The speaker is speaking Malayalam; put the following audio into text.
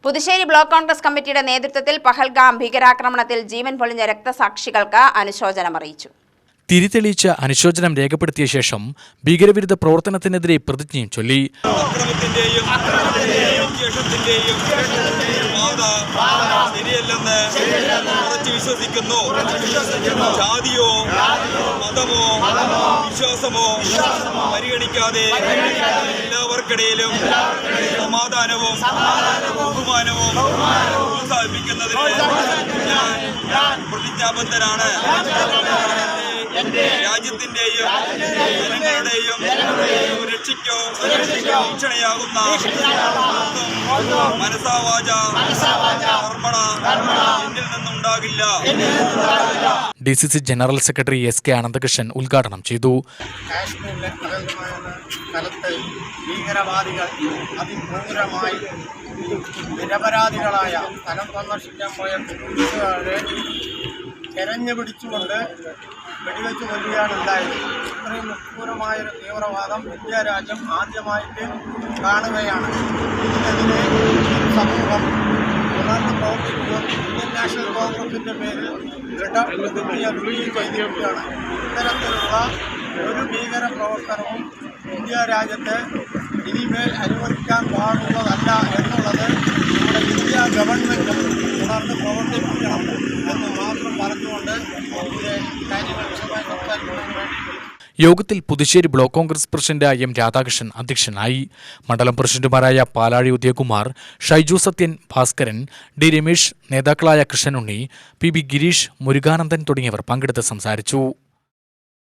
പുതുശ്ശേരി ബ്ലോക്ക് കോൺഗ്രസ് കമ്മിറ്റിയുടെ നേതൃത്വത്തിൽ പഹൽഗാം ഭീകരാക്രമണത്തിൽ ജീവൻ പൊളിഞ്ഞ രക്തസാക്ഷികൾക്ക് അനുശോചനം അറിയിച്ചു. തിരിതെളിയിച്ച് അനുശോചനം രേഖപ്പെടുത്തിയ ശേഷം ഭീകരവിരുദ്ധ പ്രവർത്തനത്തിനെതിരെ പ്രതിജ്ഞയും ചൊല്ലി. വിശ്വസിക്കുന്നു. ജാതിയോ മതമോ വിശ്വാസമോ പരിഗണിക്കാതെ എല്ലാവർക്കിടയിലും സമാധാനവും ബഹുമാനവും പ്രോത്സാഹിപ്പിക്കുന്നതിന് ഞാൻ പ്രതിജ്ഞാബദ്ധനാണ്. രാജ്യത്തിന്റെയും ജനങ്ങളുടെയും രക്ഷയ്ക്കോ ഭീഷണിയാകുന്ന മനസാവാച കർമ്മണ എന്നിൽ നിന്നുണ്ടാകില്ല. DCC general secretary SK Ananthakrishnan ഉദ്ഘാടനം ചെയ്തു. കാശ്മീരിലെ സ്ഥലത്ത് ഭീകരവാദികൾ അതിക്രൂരമായി നിരപരാധികളായ സ്ഥലം സന്ദർശിക്കാൻ പോയ ടൂറിസ്റ്റുകാരെ തെരഞ്ഞു പിടിച്ചുകൊണ്ട് വെടിവെച്ച് കൊല്ലുകയാണ് ഉണ്ടായത്. ഇത്രയും നിഷ്ഠൂരമായൊരു തീവ്രവാദം ഇന്ത്യ രാജ്യം ആദ്യമായിട്ട് കാണുകയാണ്. ഇതിനെതിരെ സമൂഹം ഉണർന്ന് പ്രവർത്തിക്കുകയും ഇന്ത്യൻ നാഷണൽ കോൺഗ്രസിൻ്റെ പേരിൽ ദൃഢപ്രതിജ്ഞ ചെയ്തിരിക്കുകയാണ്. ഇത്തരത്തിലുള്ള ഒരു ഭീകര പ്രവർത്തനവും ഇന്ത്യ രാജ്യത്ത് ഇനിമേൽ അനുവദിക്കാൻ പാടുള്ളതല്ല എന്നുള്ളത് നമ്മുടെ ഇന്ത്യ ഗവൺമെൻറ്റും ഉണർന്ന് പ്രവർത്തിപ്പിക്കണം എന്ന് മാത്രം പറഞ്ഞുകൊണ്ട് ഇതിലെ കാര്യങ്ങൾ വിശദമായി സംസാരിക്കുന്നതിന് വേണ്ടി യോഗത്തിൽ Puthussery block Congress president M Radhakrishnan അധ്യക്ഷനായി. മണ്ഡലം പ്രസിഡന്റുമാരായ പാലാഴി ഉദയകുമാർ, ഷൈജു സത്യൻ, ഭാസ്കരൻ, D രമേശ്, നേതാക്കളായ കൃഷ്ണനുണ്ണി, PB ഗിരീഷ്, മുരുകാനന്ദൻ തുടങ്ങിയവർ പങ്കെടുത്ത് സംസാരിച്ചു.